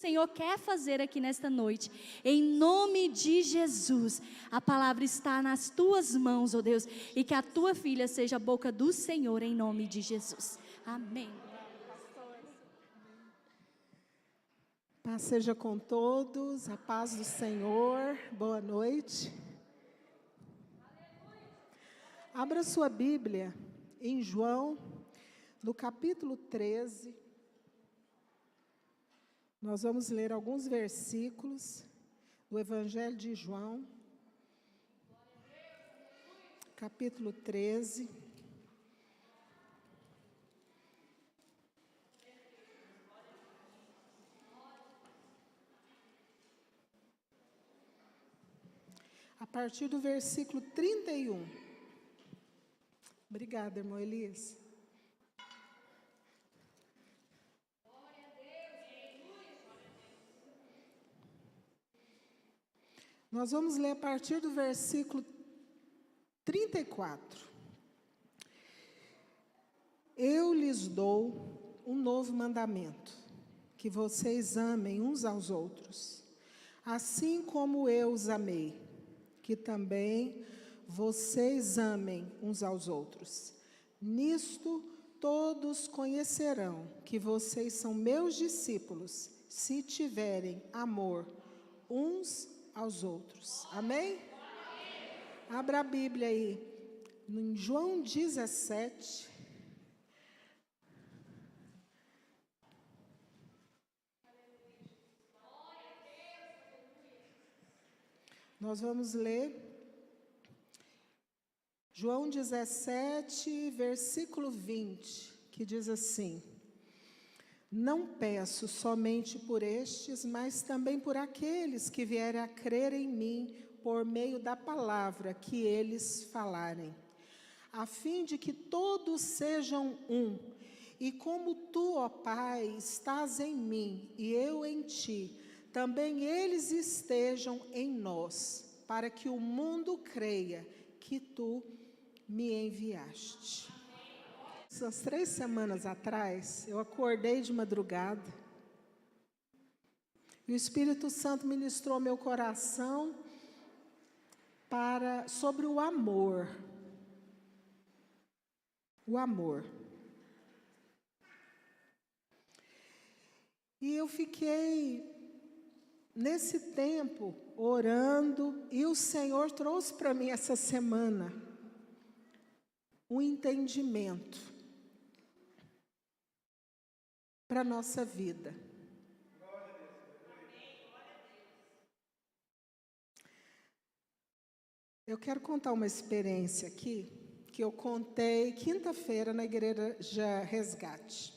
O Senhor quer fazer aqui nesta noite, em nome de Jesus. A palavra está nas tuas mãos, ó Deus, e que a tua filha seja a boca do Senhor, em nome de Jesus. Amém. Paz seja com todos, a paz do Senhor, boa noite. Abra sua Bíblia em João, no capítulo 13. Nós vamos ler alguns versículos do Evangelho de João, capítulo 13. A partir do versículo 31. Obrigada, irmão Elias. Nós vamos ler a partir do versículo 34. Eu lhes dou um novo mandamento, que vocês amem uns aos outros, assim como eu os amei, que também vocês amem uns aos outros. Nisto todos conhecerão que vocês são meus discípulos, se tiverem amor uns aos outros. Amém? Abra a Bíblia aí, em João 17. Nós vamos ler João 17, versículo 20, que diz assim: não peço somente por estes, mas também por aqueles que vierem a crer em mim por meio da palavra que eles falarem, a fim de que todos sejam um. E como tu, ó Pai, estás em mim e eu em ti, também eles estejam em nós, para que o mundo creia que tu me enviaste. Essas 3 semanas atrás, eu acordei de madrugada e o Espírito Santo ministrou meu coração sobre o amor. O amor. E eu fiquei, nesse tempo, orando, e o Senhor trouxe para mim essa semana um entendimento para a nossa vida. Eu quero contar uma experiência aqui, que eu contei quinta-feira na Igreja Resgate.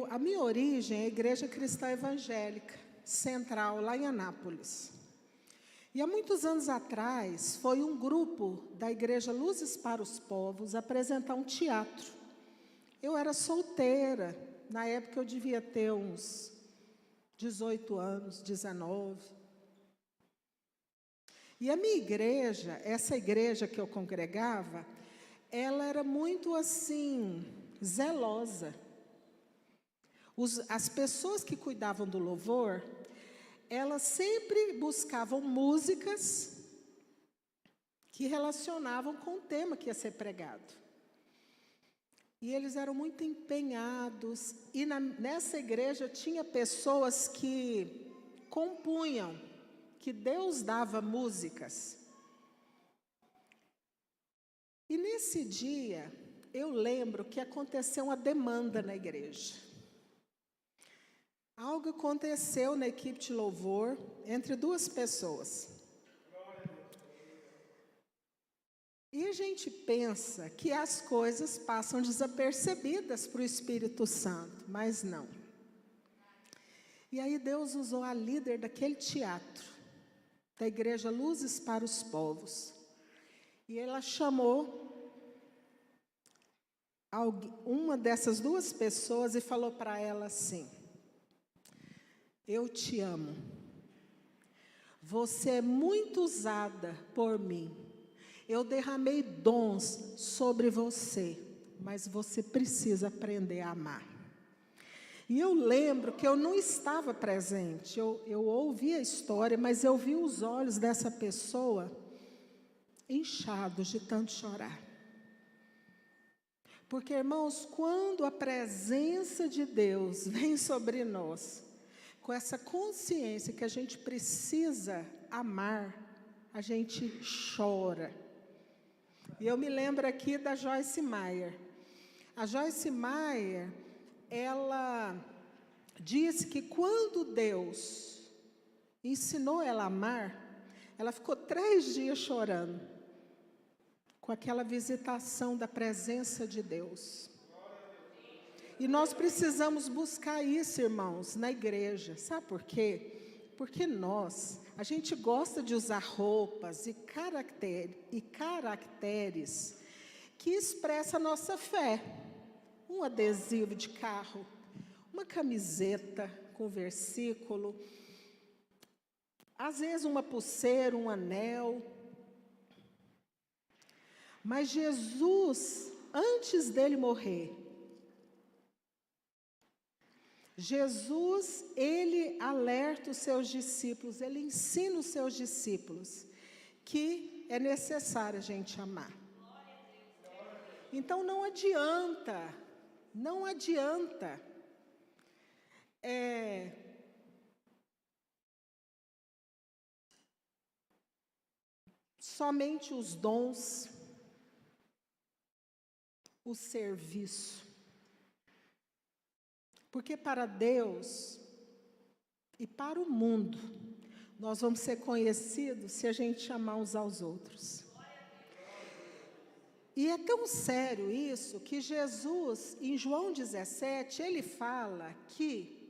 A minha origem é a Igreja Cristã Evangélica Central, lá em Anápolis. E há muitos anos atrás, foi um grupo da Igreja Luzes para os Povos apresentar um teatro. Eu era solteira, na época eu devia ter uns 18 anos, 19. E a minha igreja, essa igreja que eu congregava, ela era muito assim, zelosa. As pessoas que cuidavam do louvor, elas sempre buscavam músicas que relacionavam com o tema que ia ser pregado. E eles eram muito empenhados, e nessa igreja tinha pessoas que compunham, que Deus dava músicas. E nesse dia, eu lembro que aconteceu uma demanda na igreja. Algo aconteceu na equipe de louvor entre 2 pessoas. E a gente pensa que as coisas passam desapercebidas para o Espírito Santo, mas não. E aí Deus usou a líder daquele teatro, da Igreja Luzes para os Povos. E ela chamou uma dessas 2 pessoas e falou para ela assim: eu te amo. Você é muito usada por mim. Eu derramei dons sobre você, mas você precisa aprender a amar. E eu lembro que eu não estava presente, eu ouvi a história, mas eu vi os olhos dessa pessoa inchados de tanto chorar. Porque, irmãos, quando a presença de Deus vem sobre nós, com essa consciência que a gente precisa amar, a gente chora. E eu me lembro aqui da Joyce Meyer. A Joyce Meyer, ela disse que quando Deus ensinou ela a amar, ela ficou 3 dias chorando, com aquela visitação da presença de Deus. E nós precisamos buscar isso, irmãos, na igreja. Sabe por quê? Porque a gente gosta de usar roupas e caracteres que expressam a nossa fé. Um adesivo de carro, uma camiseta com versículo, às vezes uma pulseira, um anel. Mas Jesus, antes dele morrer, Jesus, ele alerta os seus discípulos, ele ensina os seus discípulos que é necessário a gente amar. Então não adianta somente os dons, o serviço. Porque para Deus e para o mundo, nós vamos ser conhecidos se a gente amar uns aos outros. E é tão sério isso que Jesus, em João 17, ele fala que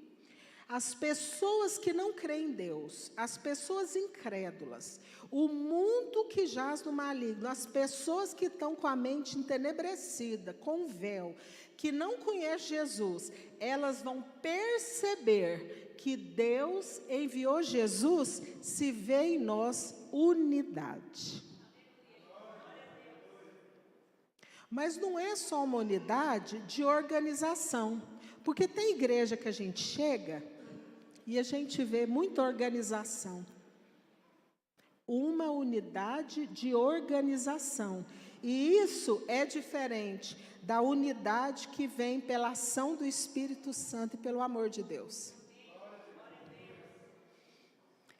as pessoas que não creem em Deus, as pessoas incrédulas, o mundo que jaz no maligno, as pessoas que estão com a mente entenebrecida, com véu, que não conhecem Jesus, elas vão perceber que Deus enviou Jesus se vê em nós unidade. Mas não é só uma unidade de organização, porque tem igreja que a gente chega e a gente vê muita organização. Uma unidade de organização. E isso é diferente da unidade que vem pela ação do Espírito Santo e pelo amor de Deus.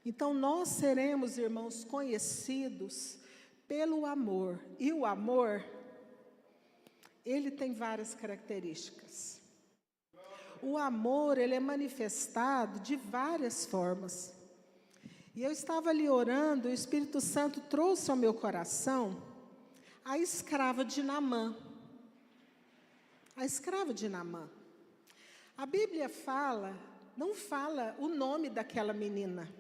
Então nós seremos, irmãos, conhecidos pelo amor. E o amor, ele tem várias características. O amor, ele é manifestado de várias formas. E eu estava ali orando, o Espírito Santo trouxe ao meu coração a escrava de Naamã. A escrava de Naamã. A Bíblia não fala o nome daquela menina.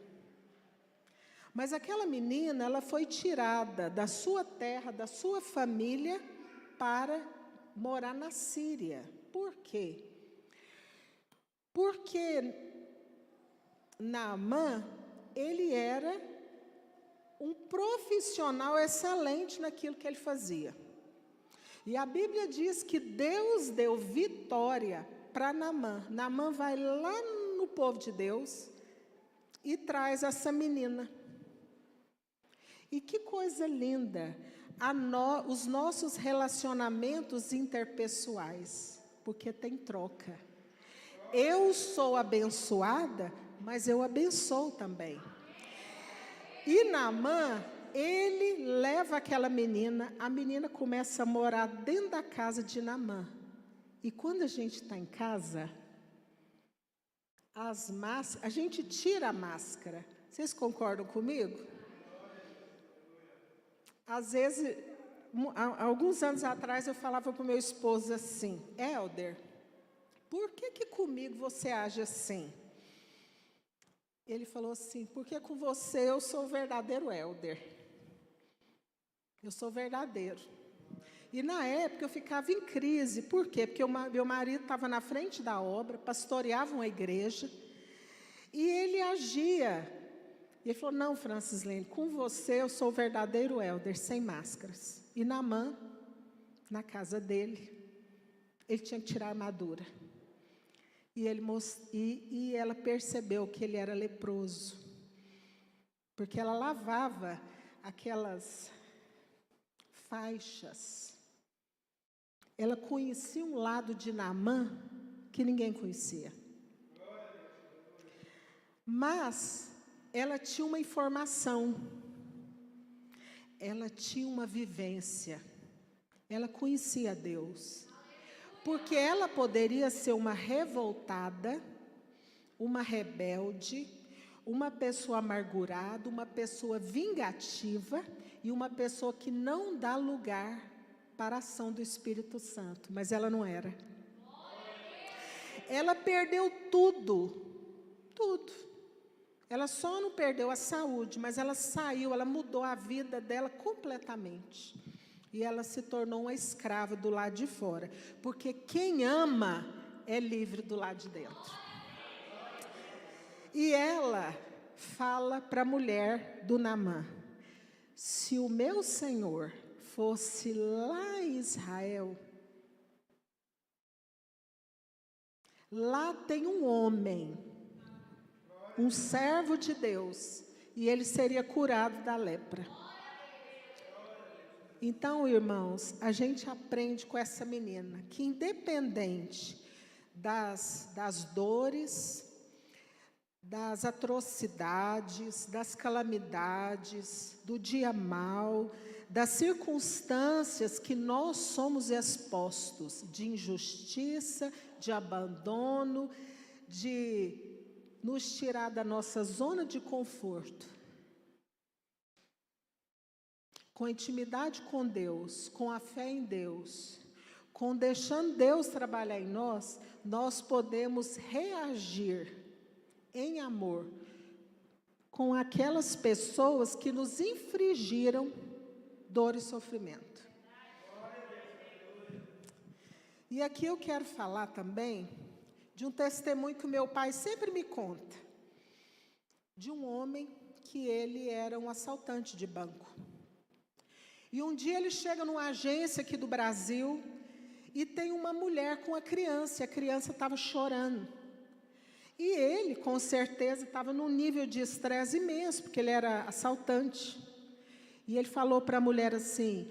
Mas aquela menina, ela foi tirada da sua terra, da sua família, para morar na Síria. Por quê? Porque Naamã, ele era um profissional excelente naquilo que ele fazia. E a Bíblia diz que Deus deu vitória para Naamã. Naamã vai lá no povo de Deus e traz essa menina. E que coisa linda, os nossos relacionamentos interpessoais, porque tem troca. Eu sou abençoada, mas eu abençoo também. E Naamã, ele leva aquela menina, a menina começa a morar dentro da casa de Naamã. E quando a gente está em casa, a gente tira a máscara. Vocês concordam comigo? Às vezes, alguns anos atrás, eu falava para o meu esposo assim: Helder, por que comigo você age assim? Ele falou assim: porque com você eu sou o verdadeiro Helder. Eu sou verdadeiro. E na época eu ficava em crise. Por quê? Porque meu marido estava na frente da obra, pastoreava uma igreja, e ele agia. E ele falou: não, Francislene, com você eu sou o verdadeiro Helder, sem máscaras. E Naamã, na casa dele, ele tinha que tirar a armadura. E ela percebeu que ele era leproso, porque ela lavava aquelas faixas. Ela conhecia um lado de Naamã que ninguém conhecia. Mas ela tinha uma informação, ela tinha uma vivência, ela conhecia Deus. Porque ela poderia ser uma revoltada, uma rebelde, uma pessoa amargurada, uma pessoa vingativa e uma pessoa que não dá lugar para a ação do Espírito Santo. Mas ela não era. Ela perdeu tudo, tudo. Ela só não perdeu a saúde, mas ela saiu, ela mudou a vida dela completamente. E ela se tornou uma escrava do lado de fora. Porque quem ama é livre do lado de dentro. E ela fala para a mulher do Naamã: se o meu Senhor fosse lá em Israel, lá tem um homem, um servo de Deus, e ele seria curado da lepra. Então, irmãos, a gente aprende com essa menina que, independente das dores, das atrocidades, das calamidades, do dia mau, das circunstâncias que nós somos expostos, de injustiça, de abandono, de nos tirar da nossa zona de conforto, com intimidade com Deus, com a fé em Deus, com deixando Deus trabalhar em nós, nós podemos reagir em amor com aquelas pessoas que nos infligiram dor e sofrimento. E aqui eu quero falar também de um testemunho que o meu pai sempre me conta, de um homem que ele era um assaltante de banco. E um dia ele chega numa agência aqui do Brasil e tem uma mulher com a criança estava chorando. E ele, com certeza, estava num nível de estresse imenso, porque ele era assaltante. E ele falou para a mulher assim: